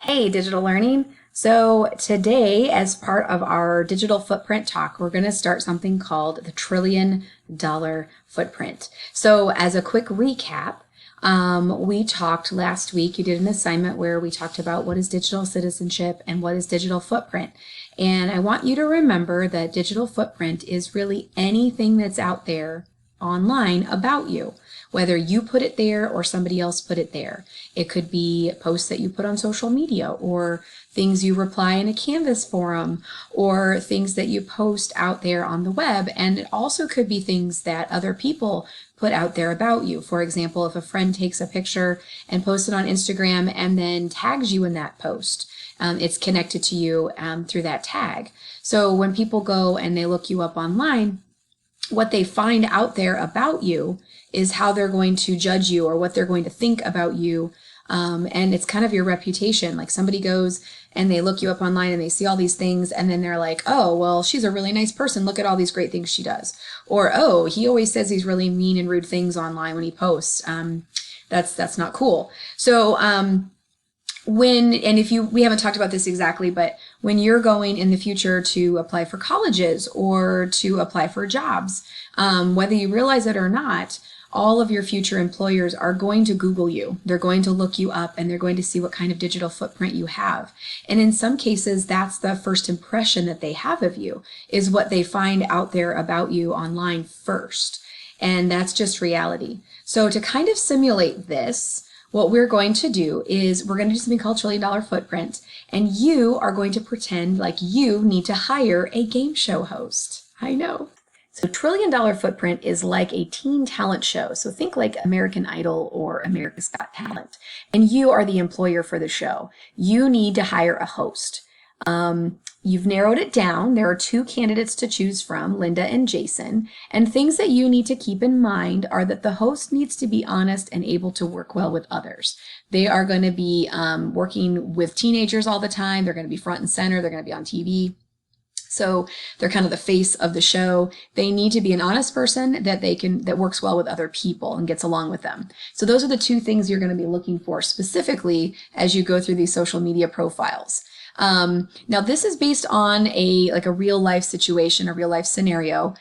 Hey, digital learning. So today, as part of our digital footprint talk, we're going to start something called the $1 trillion footprint. So as a quick recap, we talked last week, you did an assignment where we talked about what is digital citizenship and what is digital footprint. And I want you to remember that digital footprint is really anything that's out there online about you, whether you put it there or somebody else put it there. It could be posts that you put on social media, or things you reply in a Canvas forum, or things that you post out there on the web. And it also could be things that other people put out there about you. For example, if a friend takes a picture and posts it on Instagram and then tags you in that post, it's connected to you through that tag. So when people go and they look you up online, what they find out there about you is how they're going to judge you or what they're going to think about you. And it's kind of your reputation. Like somebody goes and they look you up online and they see all these things and then they're like, oh, well, she's a really nice person. Look at all these great things she does. Or, oh, he always says these really mean and rude things online when he posts. That's not cool. So, we haven't talked about this exactly, but when you're going in the future to apply for colleges or to apply for jobs, whether you realize it or not, all of your future employers are going to Google you. They're going to look you up and they're going to see what kind of digital footprint you have. And in some cases, that's the first impression that they have of you, is what they find out there about you online first. And that's just reality. So to kind of simulate this, what we're going to do is we're going to do something called $1 trillion footprint, and you are going to pretend like you need to hire a game show host. I know. So $1 trillion footprint is like a teen talent show. So think like American Idol or America's Got Talent, and you are the employer for the show. You need to hire a host. You've narrowed it down. There are 2 candidates to choose from, Linda and Jason. And things that you need to keep in mind are that the host needs to be honest and able to work well with others. They are going to be working with teenagers all the time. They're going to be front and center. They're going to be on TV. So they're kind of the face of the show. They need to be an honest person that works well with other people and gets along with them. So those are the 2 things you're going to be looking for specifically as you go through these social media profiles. Now this is based on a real life situation, a real life scenario.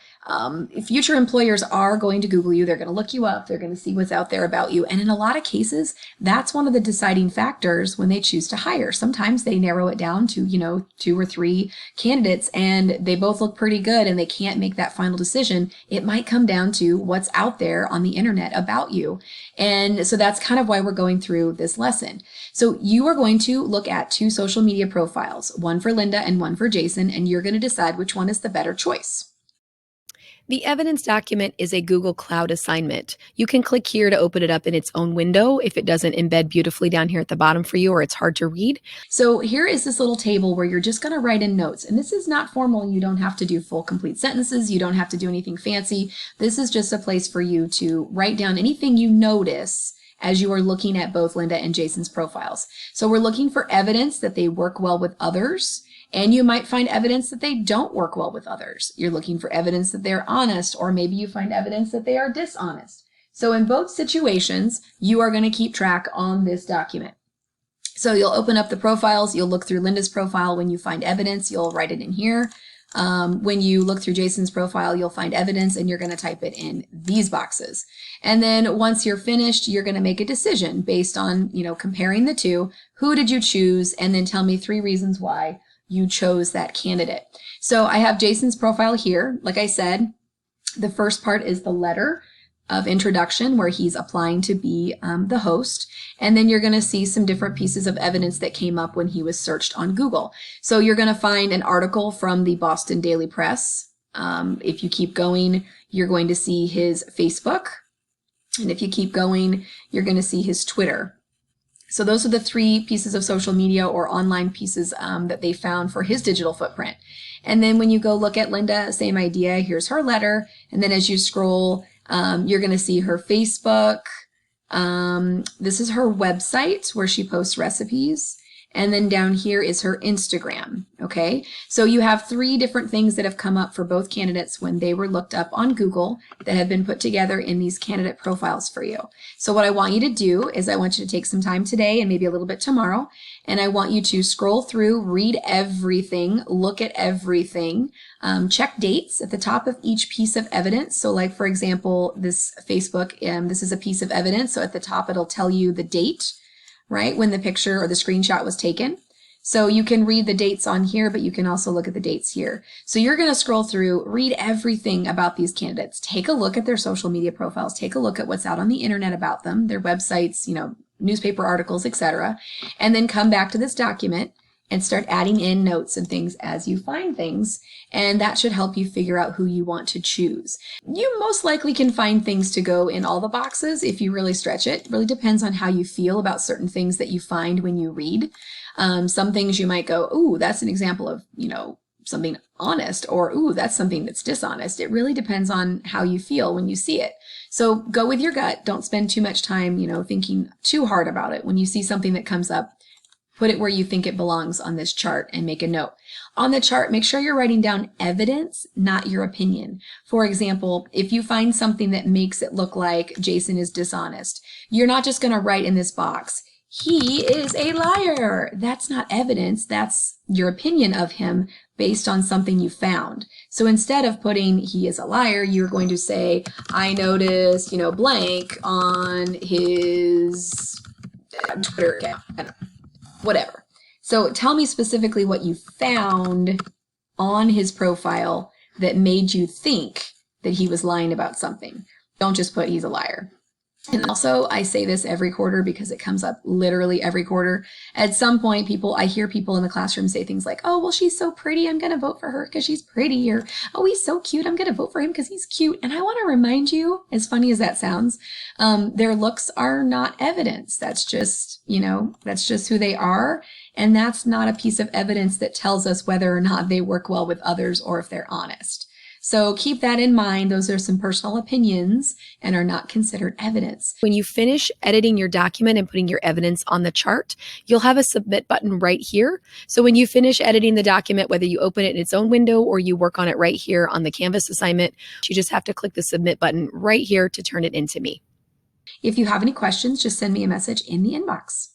Future employers are going to Google you. They're going to look you up. They're going to see what's out there about you. And in a lot of cases, that's one of the deciding factors when they choose to hire. Sometimes they narrow it down to, 2 or 3 candidates and they both look pretty good and they can't make that final decision. It might come down to what's out there on the internet about you. And so that's kind of why we're going through this lesson. So you are going to look at 2 social media profiles, one for Linda and one for Jason, and you're going to decide which one is the better choice. The evidence document is a Google Cloud assignment. You can click here to open it up in its own window if it doesn't embed beautifully down here at the bottom for you or it's hard to read. So here is this little table where you're just going to write in notes. And this is not formal. You don't have to do full complete sentences. You don't have to do anything fancy. This is just a place for you to write down anything you notice as you are looking at both Linda and Jason's profiles. So we're looking for evidence that they work well with others. And you might find evidence that they don't work well with others. You're looking for evidence that they're honest, or maybe you find evidence that they are dishonest. So in both situations, you are going to keep track on this document. So you'll open up the profiles, you'll look through Linda's profile. When you find evidence, you'll write it in here. When you look through Jason's profile, you'll find evidence and you're going to type it in these boxes. And then once you're finished, you're going to make a decision based on, comparing the 2. Who did you choose? And then tell me 3 reasons why you chose that candidate. So I have Jason's profile here. Like I said, the first part is the letter of introduction where he's applying to be the host. And then you're going to see some different pieces of evidence that came up when he was searched on Google. So you're going to find an article from the Boston Daily Press. If you keep going, you're going to see his Facebook. And if you keep going, you're going to see his Twitter. So those are the 3 pieces of social media or online pieces that they found for his digital footprint. And then when you go look at Linda, same idea. Here's her letter. And then as you scroll, you're going to see her Facebook. This is her website where she posts recipes. And then down here is her Instagram. Okay. So you have 3 different things that have come up for both candidates when they were looked up on Google that have been put together in these candidate profiles for you. So what I want you to do is I want you to take some time today and maybe a little bit tomorrow, and I want you to scroll through, read everything, look at everything, check dates at the top of each piece of evidence. So like, for example, this Facebook, this is a piece of evidence. So at the top, it'll tell you the date, right, when the picture or the screenshot was taken. So you can read the dates on here, but you can also look at the dates here. So you're going to scroll through, read everything about these candidates, take a look at their social media profiles, take a look at what's out on the internet about them, their websites, newspaper articles, etc., and then come back to this document and start adding in notes and things as you find things, and that should help you figure out who you want to choose. You most likely can find things to go in all the boxes if you really stretch it. It really depends on how you feel about certain things that you find when you read. Some things you might go, ooh, that's an example of, something honest, or ooh, that's something that's dishonest. It really depends on how you feel when you see it. So go with your gut. Don't spend too much time, thinking too hard about it. When you see something that comes up, put it where you think it belongs on this chart and make a note. On the chart, make sure you're writing down evidence, not your opinion. For example, if you find something that makes it look like Jason is dishonest, you're not just going to write in this box, he is a liar. That's not evidence. That's your opinion of him based on something you found. So instead of putting he is a liar, you're going to say, I noticed, blank on his Twitter account, whatever. So tell me specifically what you found on his profile that made you think that he was lying about something. Don't just put he's a liar. And also, I say this every quarter because it comes up literally every quarter. At some point, I hear people in the classroom say things like, oh, well, she's so pretty, I'm going to vote for her because she's pretty. Or, oh, he's so cute, I'm going to vote for him because he's cute. And I want to remind you, as funny as that sounds, their looks are not evidence. That's just, that's just who they are. And that's not a piece of evidence that tells us whether or not they work well with others or if they're honest. So keep that in mind. Those are some personal opinions and are not considered evidence. When you finish editing your document and putting your evidence on the chart, you'll have a submit button right here. So when you finish editing the document, whether you open it in its own window or you work on it right here on the Canvas assignment, you just have to click the submit button right here to turn it into me. If you have any questions, just send me a message in the inbox.